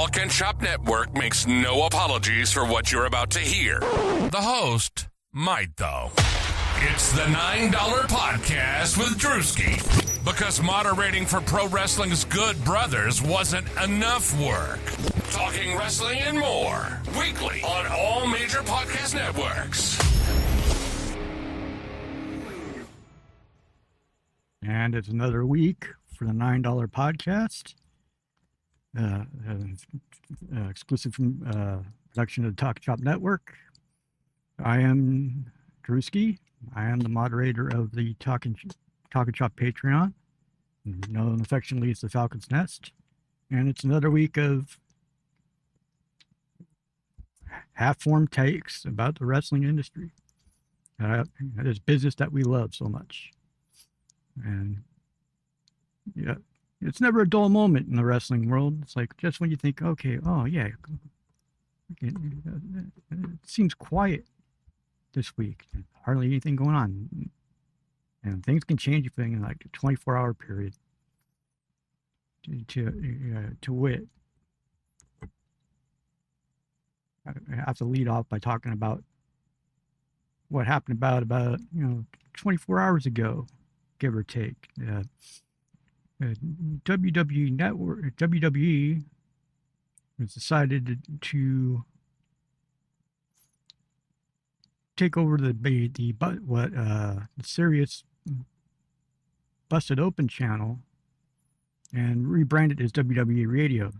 TalkNShop Network makes no apologies for what you're about to hear. The host might, though. It's the $9 Podcast with Drewski. Because moderating for pro wrestling's good brothers wasn't enough work. Talking wrestling and more. Weekly on all major podcast networks. And it's another week for the $9 Podcast. Exclusive from production of the TalkNShop Network. I am Drewski. I am the moderator of the TalkNShop Patreon, known affectionately as the Falcon's Nest. And it's another week of half-formed takes about the wrestling industry. This business that we love so much. And yeah, it's never a dull moment in the wrestling world. It's like just when you think, okay, oh yeah, it seems quiet this week. Hardly anything going on. And things can change in like a 24-hour period. To wit, I have to lead off by talking about what happened about 24 hours ago, give or take. WWE Network, WWE has decided to take over the Sirius Busted Open channel and rebrand it as WWE Radio,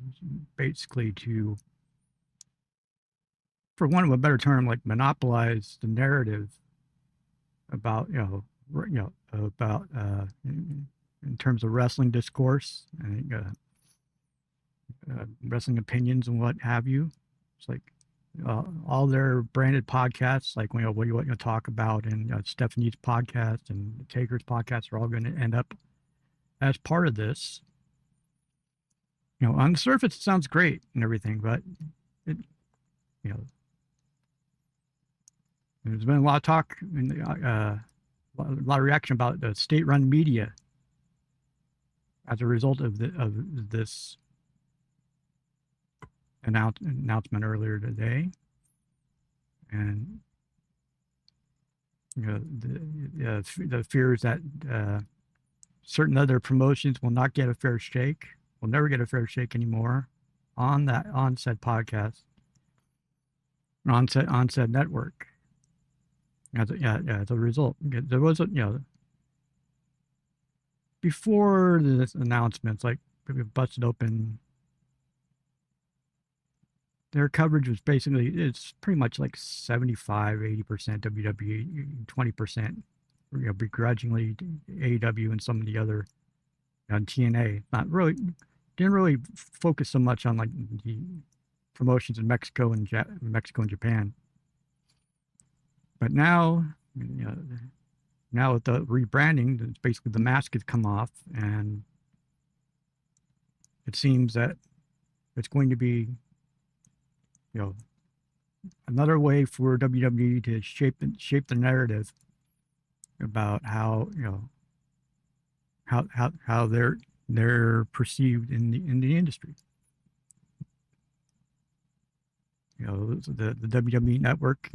basically to, for want of a better term, like monopolize the narrative about in terms of wrestling discourse and wrestling opinions and what have you. It's like all their branded podcasts, like what do you want to talk about, and Stephanie's podcast and Taker's podcast are all going to end up as part of this. On the surface, it sounds great and everything, but there's been a lot of talk and a lot of reaction about the state-run media as a result of this announcement earlier today, and the fears that certain other promotions will not get a fair shake, will never get a fair shake anymore on said podcast, on said network. As a result, there was before this announcement, like Busted Open, their coverage was basically, it's pretty much like 75-80% WWE, 20% begrudgingly AEW and some of the other on TNA. Didn't really focus so much on like the promotions in Mexico and Japan. But now with the rebranding, it's basically the mask has come off, and it seems that it's going to be, another way for WWE to shape the narrative about how they're perceived in the industry. The WWE Network,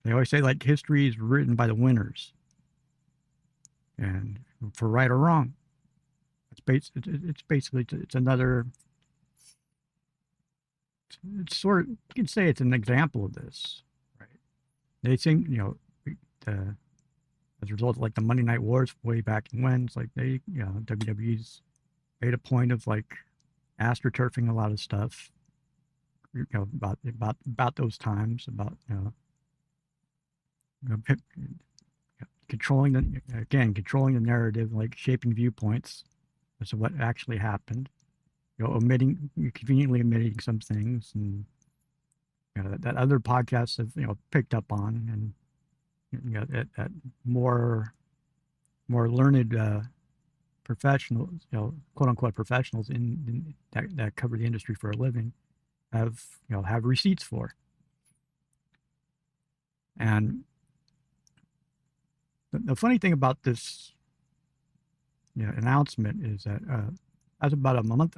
they always say like history is written by the winners, and for right or wrong, it's basically another. It's sort of, you can say it's an example of this, right? They think as a result of like the Monday Night Wars way back when, it's like they WWE's made a point of like astroturfing a lot of stuff, about those times, about controlling the narrative, like shaping viewpoints as to what actually happened, conveniently omitting some things, and that other podcasts have picked up on, and that more learned professionals, quote unquote professionals in that cover the industry for a living have receipts for. And the funny thing about this announcement is that as about a month,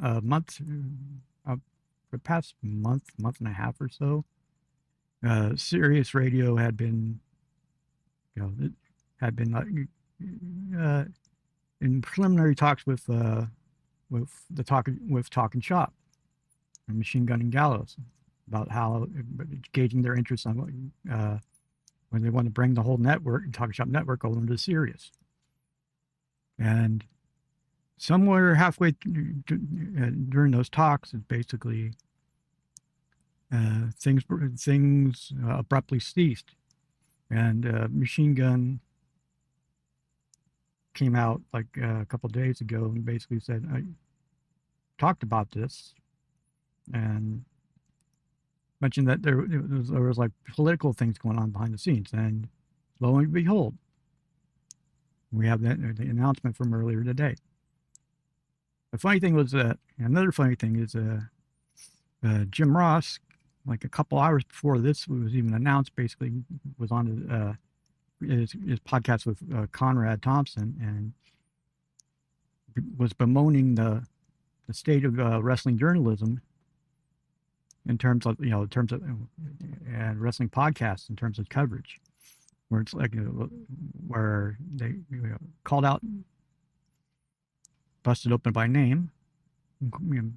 for the past month and a half or so, Sirius Radio had been, it had been in preliminary talks with TalkNShop and Machine Gun and Gallows about how gauging their interest on when they want to bring the whole network, TalkNShop network, over to Sirius. And somewhere halfway during those talks, it basically things abruptly ceased, and Machine Gun came out like a couple of days ago and basically said, I talked about this and mentioned that there was like political things going on behind the scenes, and lo and behold, we have the announcement from earlier today. The funny thing was that another funny thing is Jim Ross, like a couple hours before this was even announced, basically was on his podcast with Conrad Thompson and was bemoaning the state of wrestling journalism in terms of and wrestling podcasts in terms of coverage, where it's like where they called out, busted open by name,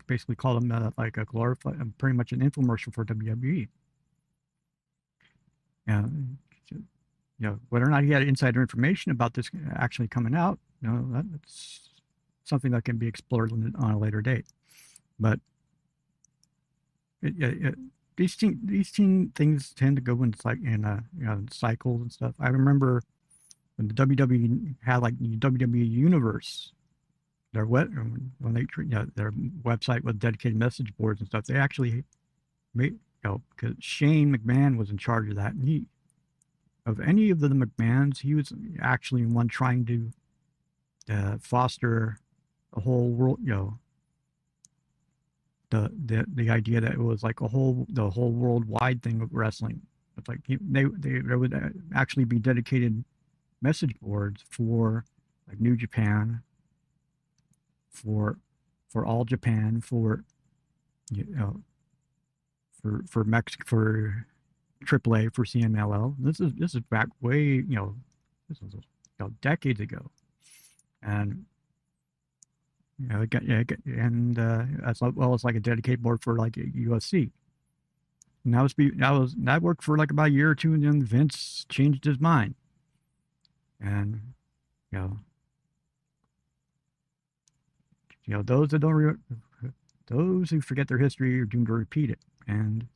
basically called him like a glorified, pretty much an infomercial for WWE. And whether or not he had insider information about this actually coming out, that's something that can be explored on a later date. But these things tend to go in cycles and stuff. I remember when the WWE had like the WWE Universe, their their website with dedicated message boards and stuff. They actually made, because Shane McMahon was in charge of that, and of any of the McMahons, he was actually one trying to foster a whole world, the idea that it was like the whole worldwide thing of wrestling. It's like there would actually be dedicated message boards for like New Japan, for All Japan, for Mexico, for AAA, for CMLL. This is back way, this was decades ago, and as well as like a dedicated board for like UFC. And that worked for like about a year or two, and then Vince changed his mind, and those who forget their history are doomed to repeat it. And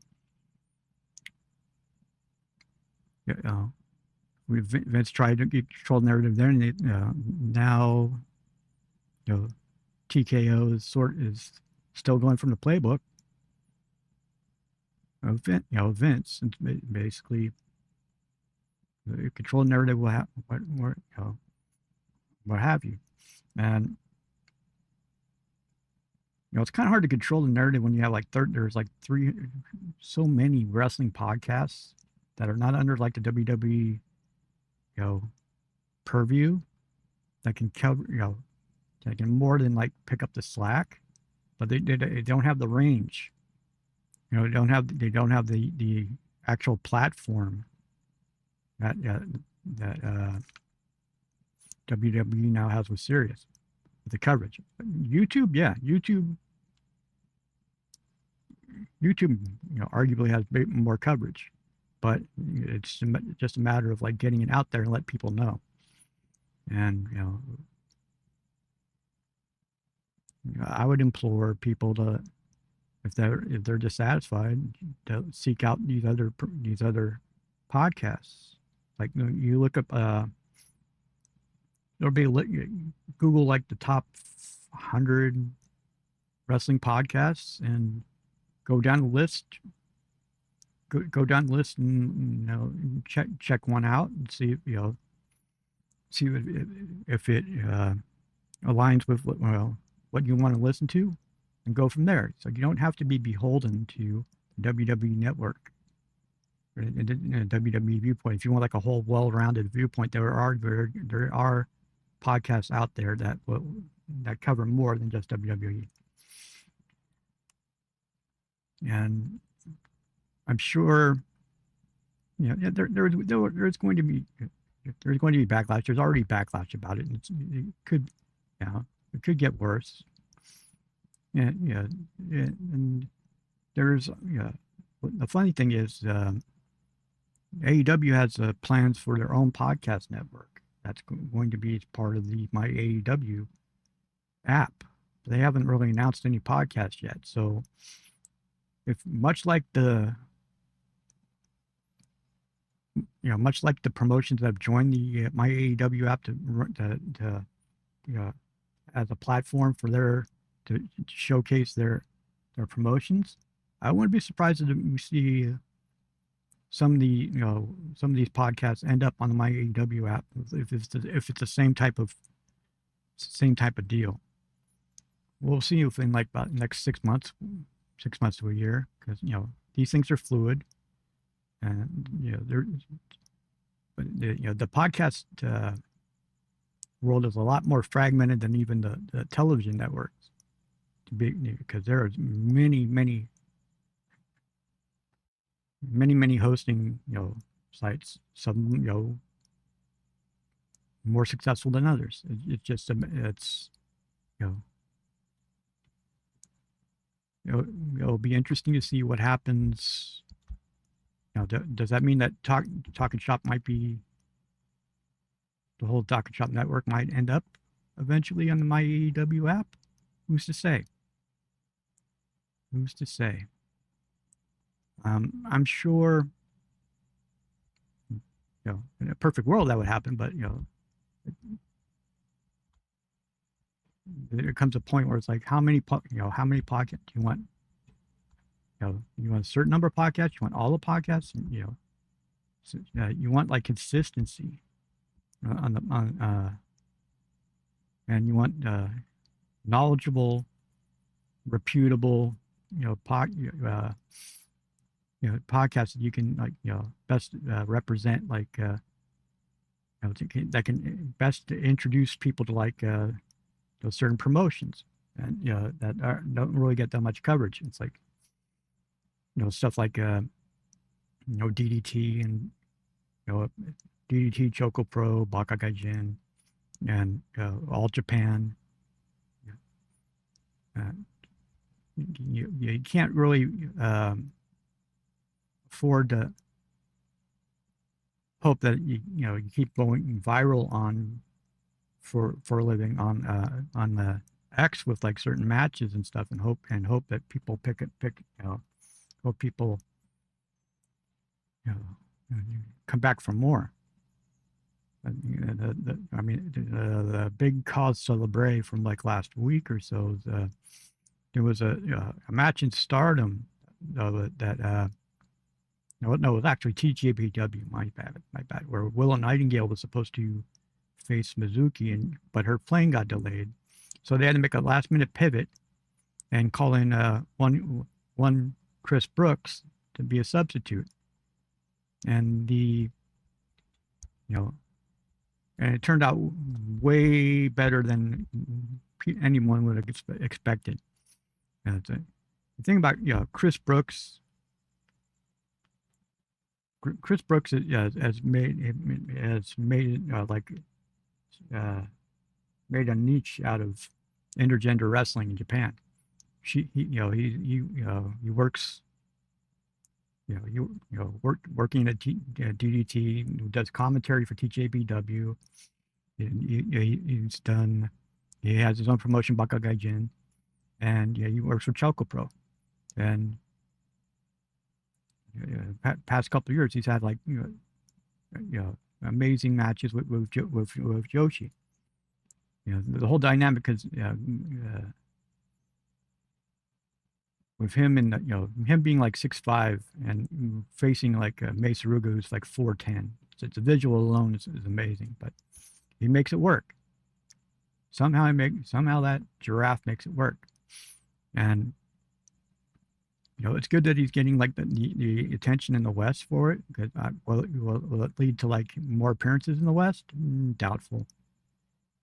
Vince tried to control the narrative there, and now TKO is still going from the playbook of Vince, and basically control the narrative will what have you. And it's kind of hard to control the narrative when you have there's like so many wrestling podcasts that are not under like the WWE purview that can cover they can more than like pick up the slack, but they don't have the range. They don't have the actual platform that WWE now has with Sirius, with the coverage. YouTube arguably has more coverage, but it's just a matter of like getting it out there and let people know. And I would implore people to, if they're dissatisfied, to seek out these other podcasts. Like you look up, there'll be Google like the top 100 wrestling podcasts and go down the list. Go down the list and check one out and see if it aligns with what you want to listen to, and go from there. So you don't have to be beholden to the WWE network or a WWE viewpoint. If you want like a whole well-rounded viewpoint, there are podcasts out there that will that cover more than just WWE. And I'm sure, you know, there's going to be backlash. There's already backlash about it, and it could, you know, it could get worse. And and there's, the funny thing is, AEW has plans for their own podcast network. That's going to be part of the My AEW app. They haven't really announced any podcast yet. So, if much like the promotions that have joined the My AEW app to as a platform for to showcase their promotions, I wouldn't be surprised if we see some of these podcasts end up on the My AEW app if it's the same type of deal. We'll see if in like about the next 6 months to a year, because these things are fluid, and the podcast world is a lot more fragmented than even the television networks, because there are many hosting sites, some more successful than others. It'll be interesting to see what happens. Does that mean that TalkNShop might be, the whole TalkNShop network might end up eventually on the My AEW app? Who's to say? I'm sure, in a perfect world that would happen, but there comes a point where it's like, how many podcasts do you want? You want a certain number of podcasts? You want all the podcasts? You want like consistency and you want knowledgeable, reputable, podcasts that you can best represent, that can best introduce people to certain promotions, and that don't really get that much coverage. It's like stuff like DDT and DDT, Choco Pro, Baka Gaijin, and All Japan. You can't really afford to hope that you keep going viral for a living on the X with like certain matches and stuff, and hope that people hope people come back for more. The big cause celebre from like last week or so, there was a match in Stardom it was actually TJPW, my bad, where Willow Nightingale was supposed to face Mizuki, but her plane got delayed, so they had to make a last minute pivot and call in one Chris Brooks to be a substitute, and and it turned out way better than anyone would have expected. The thing about Chris Brooks has made made a niche out of intergender wrestling in Japan. He works working at DDT, does commentary for TJPW. He has his own promotion, Baka Gaijin, and he works for Choco Pro. And past couple of years, he's had like amazing matches with Joshi. The whole dynamic, because with him and him being like 6'5" and facing like Mesa Ruga, who's like 4'10", so the visual alone is amazing, but he makes it work. Somehow that giraffe makes it work, and it's good that he's getting like the attention in the West for it. Because will it lead to like more appearances in the West? Doubtful.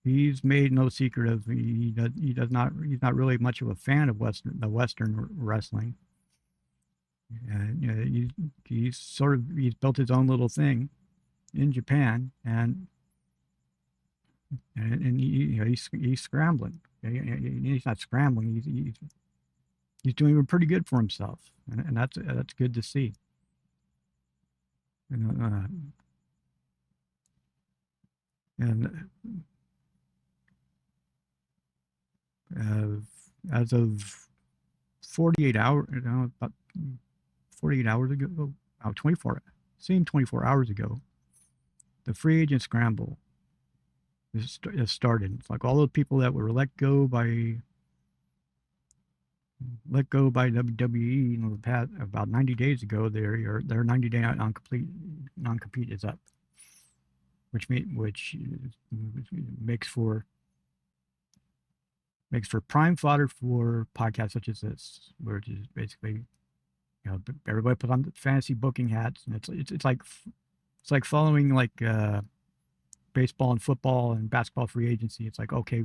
he's made no secret of he's not really much of a fan of Western wrestling. And he's built his own little thing in Japan, and he's scrambling. He's not scrambling. He's doing pretty good for himself, and that's good to see. And as of 48 hours, about 48 hours ago, 24 hours ago, the free agent scramble has started. It's like all the people that were let go by WWE in the past about 90 days ago. Their 90-day non-compete is up, which makes for prime fodder for podcasts such as this, which is basically, everybody put on the fantasy booking hats, and it's like following baseball and football and basketball free agency. It's like, okay,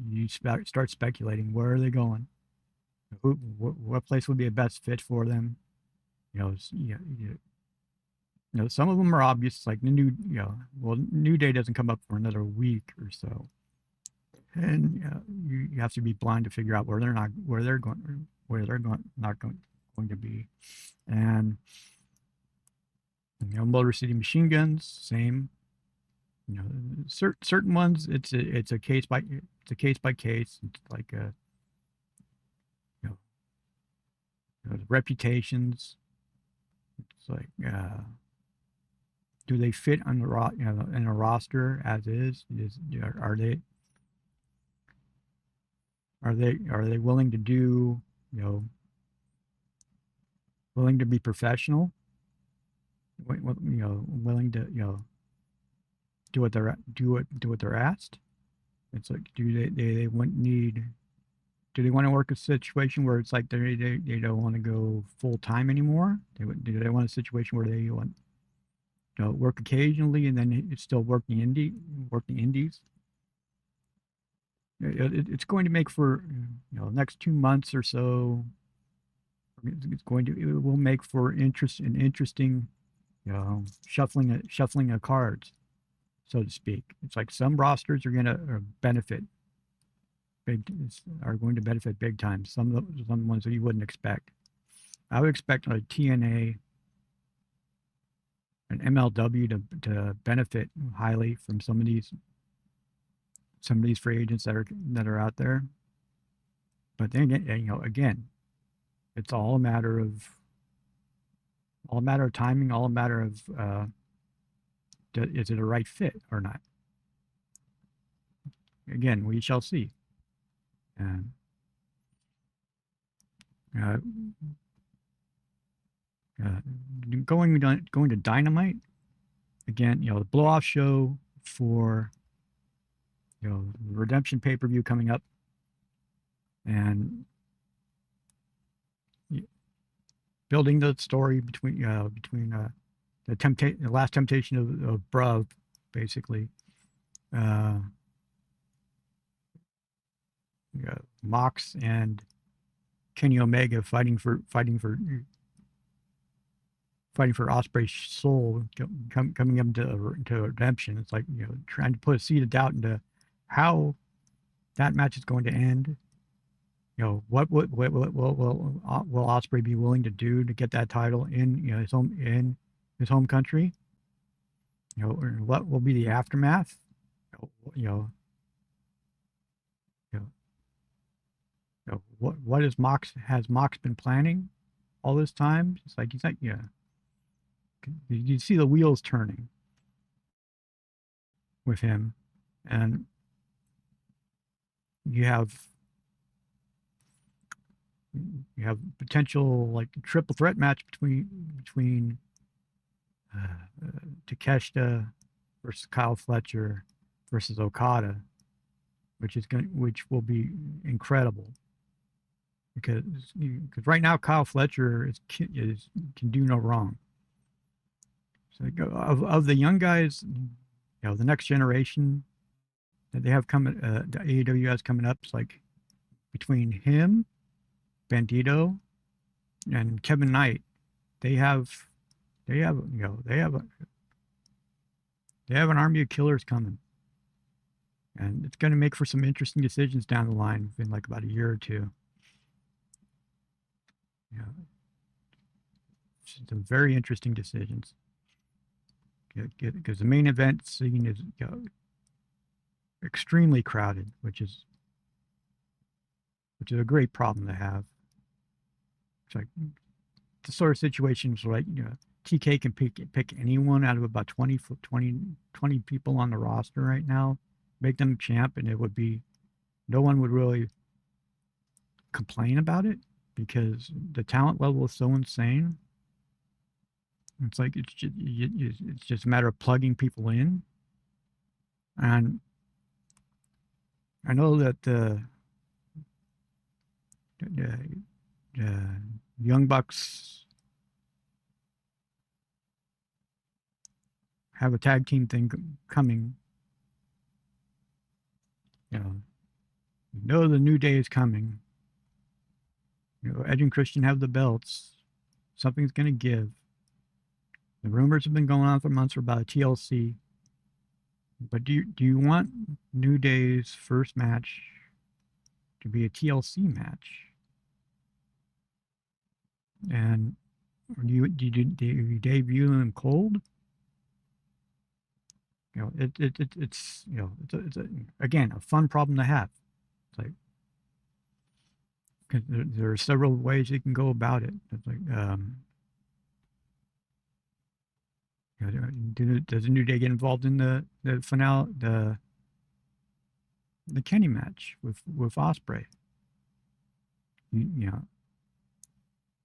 you start speculating, where are they going? What place would be a best fit for them? Some of them are obvious, like New Day doesn't come up for another week or so, and you have to be blind to figure out where they're going to be. And Motor City Machine Guns, same. Certain ones, it's a case by case. It's like reputations. It's like, do they fit on in a roster as is? Are they willing to do, willing to be professional? Willing to do what they're asked. It's like, do they want to work a situation where it's like they don't want to go full time anymore? Do they want a situation where they want work occasionally and then it's still working indies? It's going to make for next 2 months or so. It will make for interesting shuffling of cards, so to speak. It's like some rosters are going to benefit big time. Some ones that you wouldn't expect. I would expect a TNA, an MLW to benefit highly from some of these free agents that are out there. But then again, it's all a matter of timing, all a matter of is it a right fit or not? Again, we shall see. And going to Dynamite again, the blow-off show for the Redemption pay-per-view coming up, and building the story between the last temptation of Bruv, basically. Mox and Kenny Omega fighting for Ospreay's soul, coming up to Redemption. It's like, trying to put a seed of doubt into how that match is going to end. What will Ospreay be willing to do to get that title in his home country? What will be the aftermath? What has Mox been planning all this time? It's like, you see the wheels turning with him, and you have potential like triple threat match between Takeshita versus Kyle Fletcher versus Okada, which will be incredible, because right now Kyle Fletcher can do no wrong. So of the young guys, the next generation that they have coming, the AEW has coming up. It's like between him, Bandito, and Kevin Knight. They have an army of killers coming, and it's going to make for some interesting decisions down the line in like about a year or two. Yeah, some very interesting decisions. Because the main event scene is extremely crowded, which is a great problem to have. It's like the sort of situations where, like, TK can pick anyone out of about 20 people on the roster right now, make them champ, and it would be, no one would really complain about it because the talent level is so insane. It's like it's just a matter of plugging people in. And I know that the Young Bucks have a tag team thing coming. You know the New Day is coming. Edge and Christian have the belts. Something's going to give. The rumors have been going on for months about a TLC. But do you want New Day's first match to be a TLC match? And do you debut them cold? It's again a fun problem to have. It's like, there are several ways you can go about it. It's like, does the New Day get involved in the finale, the Kenny match with Ospreay?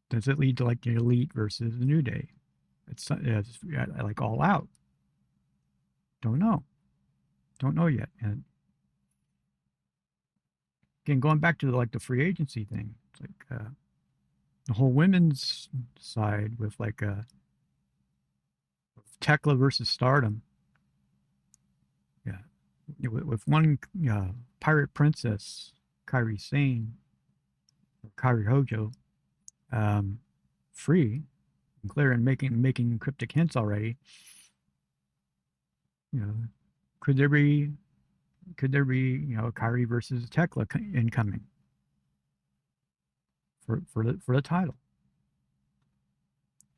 Does it lead to like the Elite versus the New Day? It's like All Out. Don't know yet. And again, going back to the free agency thing, it's like the whole women's side with like Tekla versus Stardom. Yeah, with one pirate princess, Kairi Sane, or Kairi Hojo, free and clear and making cryptic hints already. Could there be Kairi versus Tekla incoming for the title?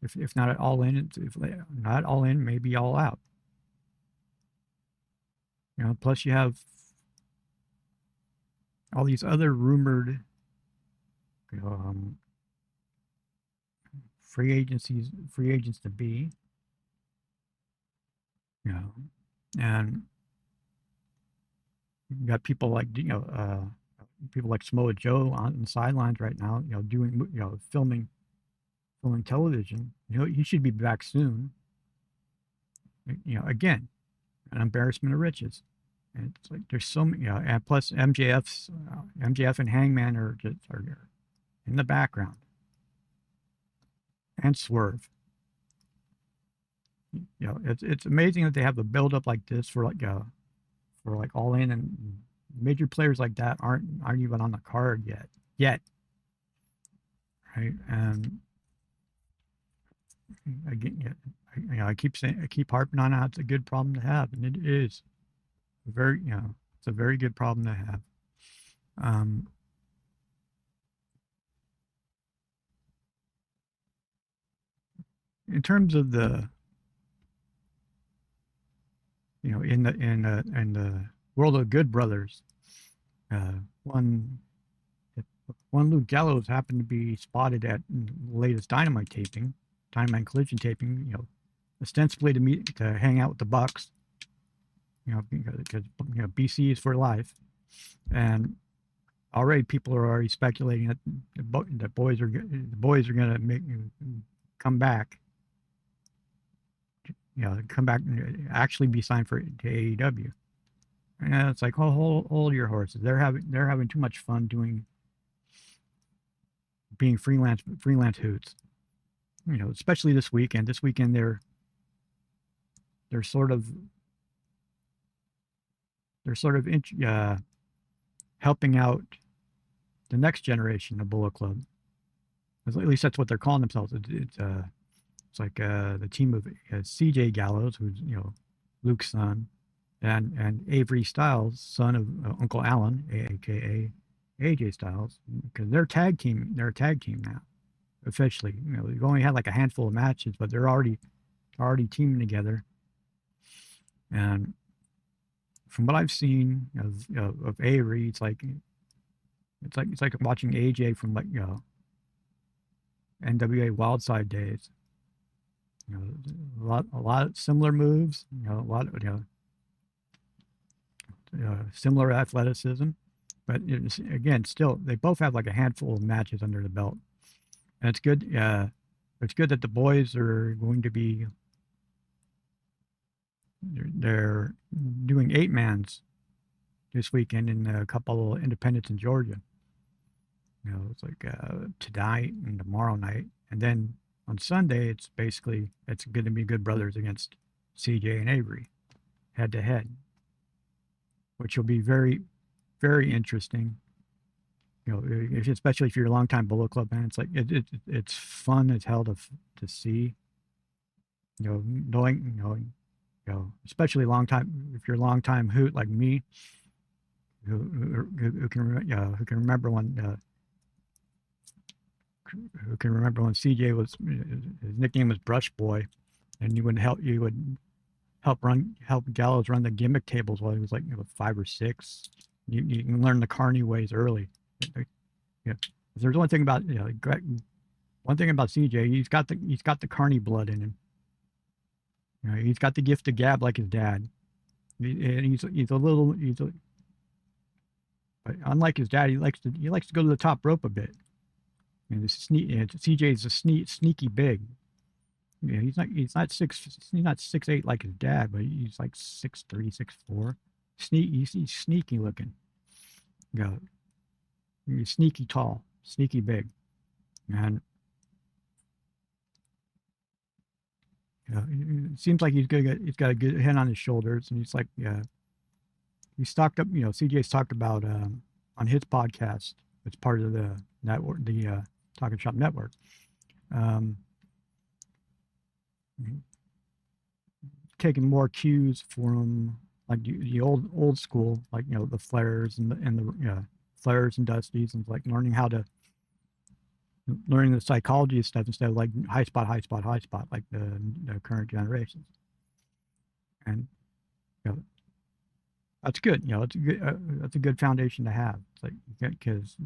If not all in, if not all in, maybe all out. Plus you have all these other rumored free agents to be. And you got people like Samoa Joe on the sidelines right now, doing filming television. He should be back soon. Again, an embarrassment of riches. And it's like there's so many, and plus MJF and Hangman are in the background, and Swerve. It's amazing that they have a build up like this for All In, and major players like that aren't even on the card yet, right? And again, I keep harping on how it's a good problem to have, and it is it's a very good problem to have. In terms of the in the world of Good Brothers, one Luke Gallows happened to be spotted at the latest Dynamite Collision taping, ostensibly to hang out with the Bucks, because BC is for life, and already people are already speculating that the boys are going to come back. Come back and actually be signed to AEW. And it's like, hold your horses. They're having too much fun being freelance hoots. Especially this weekend. This weekend they're sort of they're sort of helping out the next generation of Bullet Club. At least that's what they're calling themselves. It's like the team of C.J. Gallows, who's Luke's son, and Avery Styles, son of Uncle Alan, aka AJ Styles, because they're a tag team. They're a tag team now, officially. They've only had like a handful of matches, but they're already teaming together. And from what I've seen of Avery, it's like watching AJ from NWA Wildside days. A lot of similar moves. A lot of similar athleticism, but again, still they both have like a handful of matches under the belt, and it's good. It's good that the boys are going to be. They're doing 8-mans this weekend in a couple of independents in Georgia. It's like tonight and tomorrow night, and then on Sunday it's going to be Good Brothers against CJ and Avery, head to head, which will be very, very interesting. Especially if you're a longtime Bullet Club fan, it's like it's fun as hell to see. Knowing, especially if you're a longtime hoot like me, who can remember when. Who can remember when CJ was his nickname was Brush Boy, and you would help Gallows run the gimmick tables while he was like 5 or 6. You can learn the carny ways early. If there's one thing about CJ, he's got the carny blood in him. He's got the gift of gab like his dad. But unlike his dad, he likes to go to the top rope a bit. CJ's a sneaky big. He's not 6'8" like his dad, but he's like 6'3", 6'4". He's sneaky looking. He's sneaky tall, sneaky big, and it seems like he's got a good head on his shoulders, and he's like he's talked up. CJ's talked about on his podcast. It's part of the network, the TalkNShop network. Taking more cues from like the old school, like the Flairs and the Flairs and Dusties, and like learning the psychology of stuff instead of like high spot like the current generations. And that's good. That's a good foundation to have. It's like because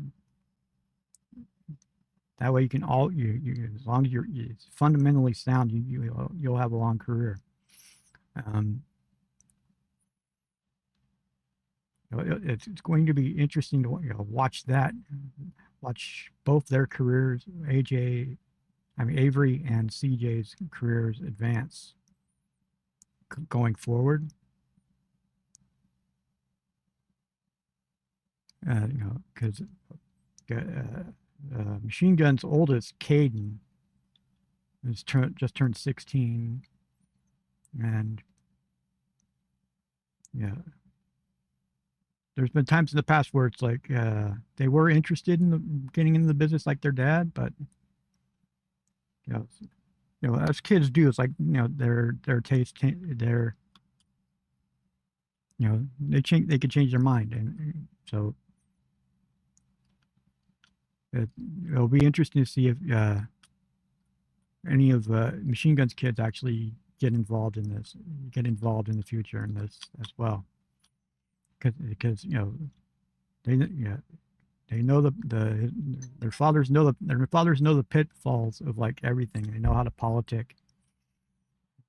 that way you can as long as you're fundamentally sound, you'll have a long career. It's going to be interesting to watch both their careers, Avery and CJ's careers advance going forward. Because Machine Gun's oldest, Caden, is just turned 16, and there's been times in the past where it's like they were interested in getting into the business like their dad, but as kids do, it's like their taste, they could change their mind, and so it'll be interesting to see if any of Machine Gun's kids actually get involved in the future in this as well, because they know their fathers know the pitfalls of like everything. They know how to politic,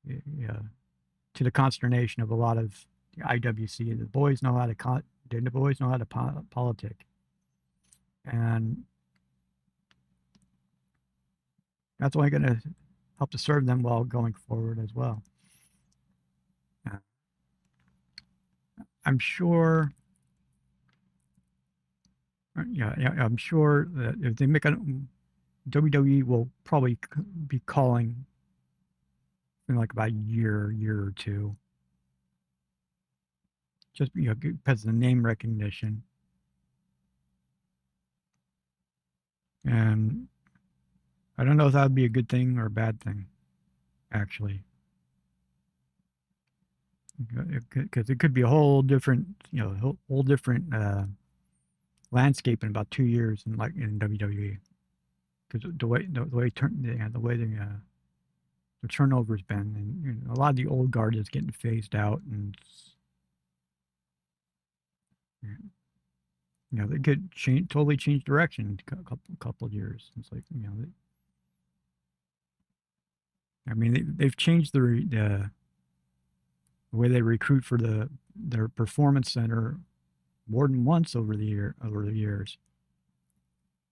to the consternation of a lot of the IWC. The boys know how to politic, and that's only going to help to serve them well going forward as well. I'm sure. I'm sure that if they make WWE will probably be calling in like about a year or two, just because of the name recognition. And I don't know if that would be a good thing or a bad thing, actually. Because it could be a whole different, whole different landscape in about 2 years in WWE. Because the way the turnover's been, and a lot of the old guard is getting phased out, and they could totally change direction in a couple of years. It's like they've changed the way they recruit for their performance center more than once over the years.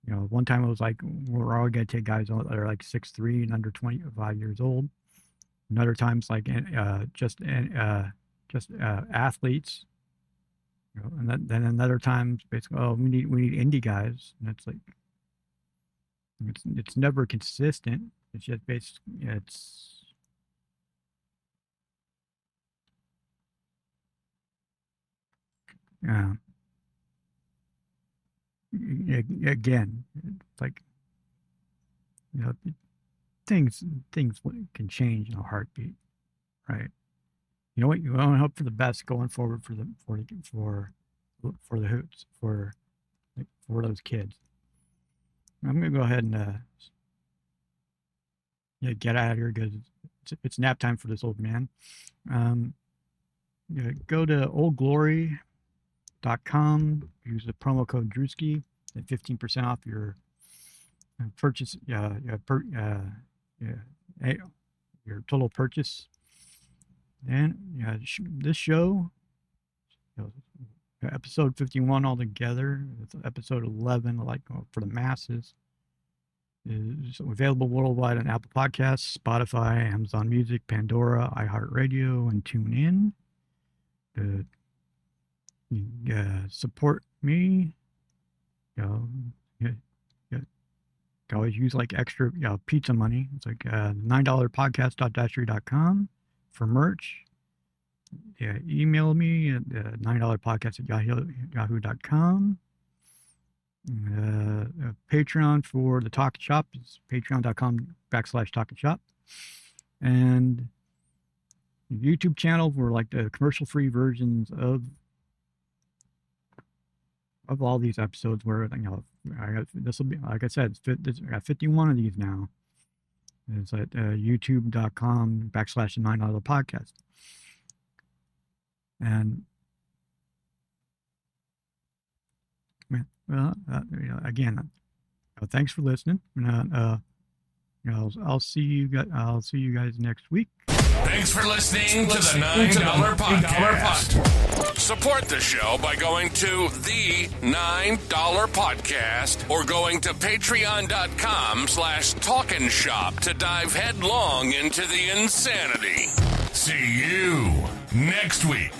One time it was like, we're all going to take guys that are like 6'3" and under 25 years old. Another time's like just athletes. And then another time's basically, we need indie guys, and it's like it's never consistent. It's just basically again, it's like things can change in a heartbeat, right? You know what? You want to hope for the best going forward for the hoots for those kids. I'm gonna go ahead and get out of here because it's nap time for this old man. Go to oldglory.com. Use the promo code Drewski at 15% off your purchase. Your total purchase. And this show, episode 51 altogether. It's episode 11, for the masses. Is available worldwide on Apple Podcasts, Spotify, Amazon Music, Pandora, iHeartRadio, and TuneIn. Support me. You can always use extra pizza money. It's like $9podcast.dashery.com for merch. Email me at $9podcast@yahoo.com. Patreon for the Talk Shop is patreon.com/TalkNShop. And YouTube channel for the commercial-free versions of all these episodes, where this will be, like I said, I got 51 of these now. It's at youtube.com/$9 podcast. And again, thanks for listening. I'll see you guys next week. Thanks for listening to the $9 podcast. Support the show by going to the $9 podcast or going to patreon.com/TalkNShop to dive headlong into the insanity. See you next week.